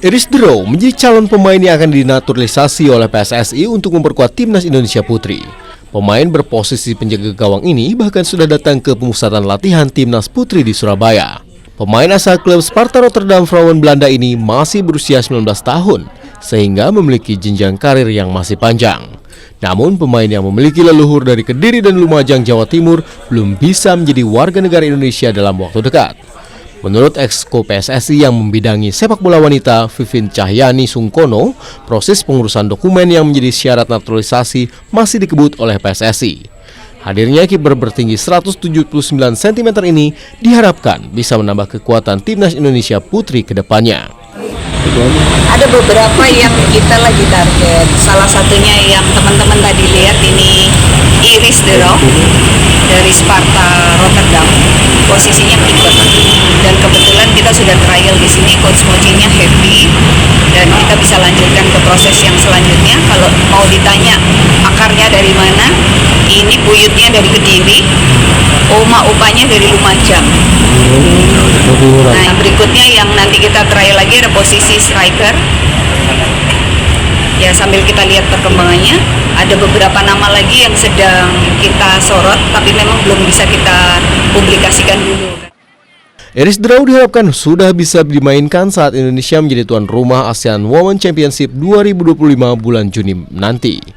Iris Draw menjadi calon pemain yang akan dinaturalisasi oleh PSSI untuk memperkuat timnas Indonesia Putri. Pemain berposisi penjaga gawang ini bahkan sudah datang ke pemusatan latihan timnas putri di Surabaya. Pemain asal klub Sparta Rotterdam Vrouwen Belanda ini masih berusia 19 tahun, sehingga memiliki jenjang karir yang masih panjang. Namun pemain yang memiliki leluhur dari Kediri dan Lumajang, Jawa Timur belum bisa menjadi warga negara Indonesia dalam waktu dekat. Menurut ex-ko PSSI yang membidangi sepak bola wanita, Vivin Cahyani Sungkono, proses pengurusan dokumen yang menjadi syarat naturalisasi masih dikebut oleh PSSI. Hadirnya kiper bertinggi 179 cm ini diharapkan bisa menambah kekuatan timnas Indonesia Putri ke depannya. Ada beberapa yang kita lagi target. Salah satunya yang teman-teman tadi lihat ini Iris Draw dari Sparta Rotterdam. Posisinya kiper. Dan kebetulan kita sudah trial di sini, coach Mojinya happy dan kita bisa lanjutkan ke proses yang selanjutnya. Kalau mau ditanya akarnya dari mana, ini buyutnya dari Kediri, oma opanya dari Lumajang. Nah, berikutnya yang nanti kita trial lagi ada posisi striker. Ya, sambil kita lihat perkembangannya, ada beberapa nama lagi yang sedang kita sorot, tapi memang belum bisa kita publikasikan dulu. Iris Draw diharapkan sudah bisa dimainkan saat Indonesia menjadi tuan rumah ASEAN Women Championship 2025 bulan Juni nanti.